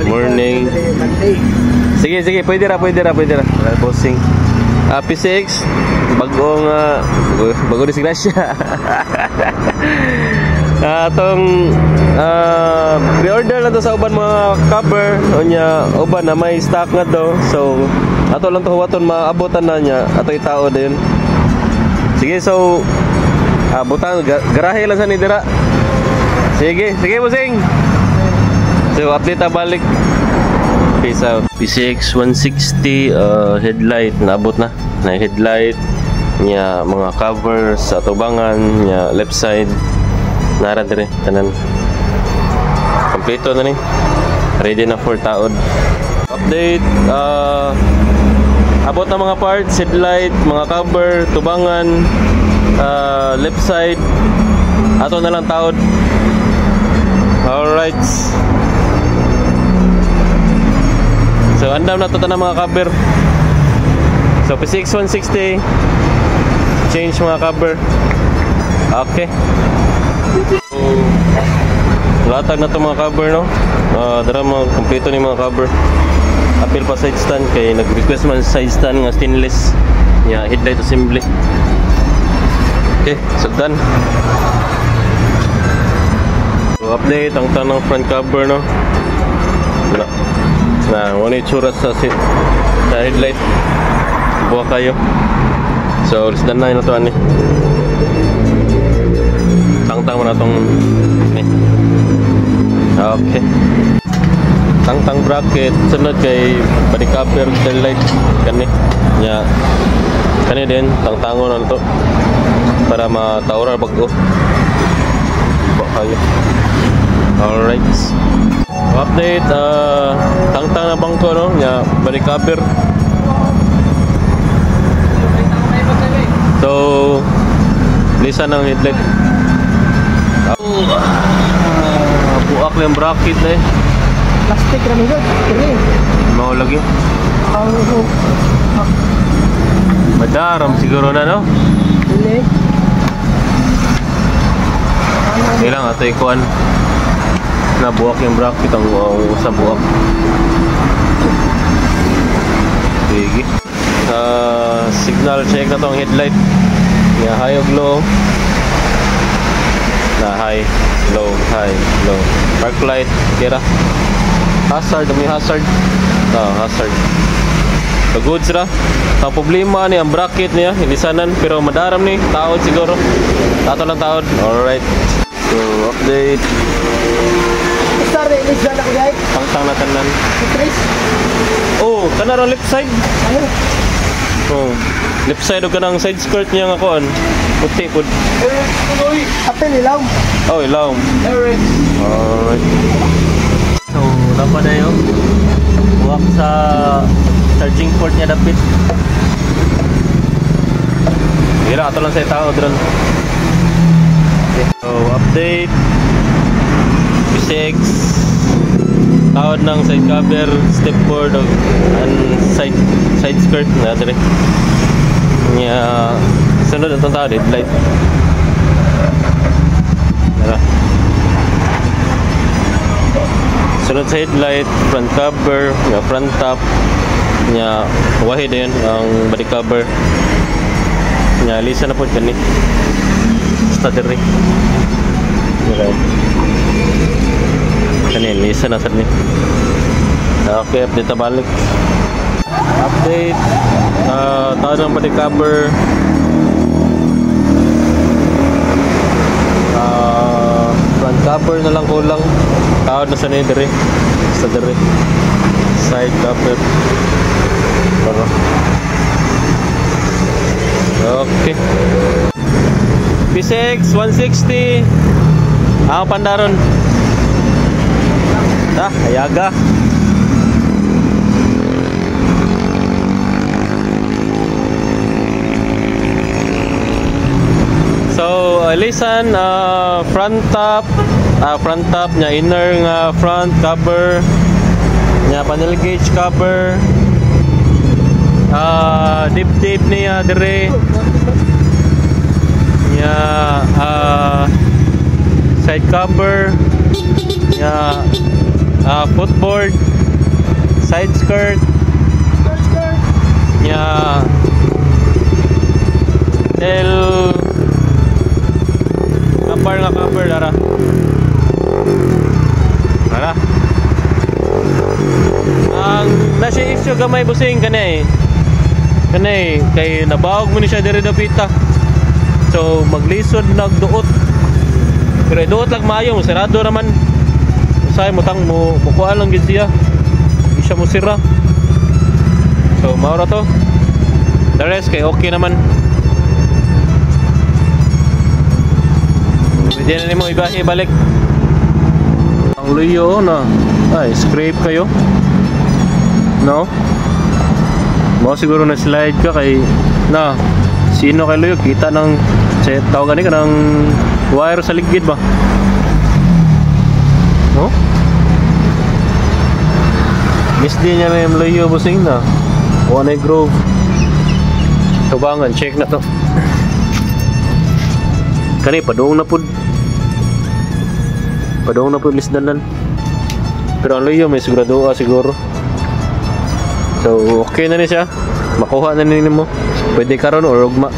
Morning. Sige, sige, pwede ra. Posing. P6 bagong disgrasya. Atong pre-order na to sa uban mga cover unya uban na may stock nga to. So ato lang to huwaton maabotan na niya ato itao din. Sige, so abutan garahe lang sa ni dira. Sige bossing. So update ta balik. Peace out. P6 160 headlight naabot na headlight nya mga cover sa tubangan nya left side nara dire tanan kompleto na ni ready na for taod. Update abot na mga parts, headlight, mga cover, tubangan, left side ato na lang taod. Alright, so andam na to tanang mga cover. So P6 160 change mga cover. Okay, so latag na to mga cover no. Dara mga kompleto ni mga cover. Apil pa side stand kay nag-request man side stand nga stainless nya headlight assembly. Okay, so done. So update ang tanang front cover no. Wala itsura sa headlight. Buha kayo. So let's done na ito ani. Tang-tang mo na itong okay. Tang-tang bracket. Sunod kay body cover tail light. Kani din. Tang-tango na ito para mataurar bago. Buha kayo. Alright, update tang-tang na bangko no nya body cover. So lisa ng headlight. Buak na yung bracket na plastic na mga kini mau lagi madaram siguro na no ini ilang ato ikuan na buwak yung bracket ang sa buwak. Sige. Signal check na tong headlight. High o low. High, low. Park light, kira. Hazard, may hazard. Hazard. Pagod sila. Ang problema ni ang bracket niya, ilisanan pero madaram ni taod siguro. Tato lang taod. Alright. So update. Start ni isa na guys. Tang-tang na tanan. Trace. Oh, kana ra left side. Oh, left side o kanang side skirt niya nga kuan. Puti pud. Apel ilaw. Oh, ilaw. Alright. So, napa na yun. Buwak sa charging port niya dapit. Hira, ato lang sa tao dron. So, update P6 taod ng side cover, step board and side skirt na dire. Sunod ang taod headlight. Sunod sa headlight, front cover, front top wahid din ang body cover. Lisa na po kani starter ni kanin lisa na sad ni. Okay, update na balik. Update taon ng body cover, front cover na lang kulang. Taon na sa ni dire sa dire side cover. Okay. P6 160 ang pandaron. Ayaga. So, lisan front top nya inner nga front cover nya panel gauge cover deep niya dire nya side cover nya footboard, side skirt, nya el cover dara. Ara. Ang nasa issue gamay busing kanay. Kanay kay nabawog mo ni siya diri dapita. So maglisod nagduot. Pero duot lang maayo, sarado naman. Usay mo tang mo kuha lang gid siya. Di siya mo sira. So mao ra to. The rest kay okay naman. Pwede na nimo ibalik. Ang luyo na. Ay, scrape kayo. No? Mo siguro na slide ka kay na sino kay luyo kita ng tawagan ni ka ng wire sa ligid ba? No? Misdi niya na yung luyo busing na. One Grove. Tubangan, check na to. Kani padung na pud. Padung na pud lisdanan. Pero ang luyo may sigurado siguro. So okay na ni siya. Makuha na ni mo. Pwede karon or ugma.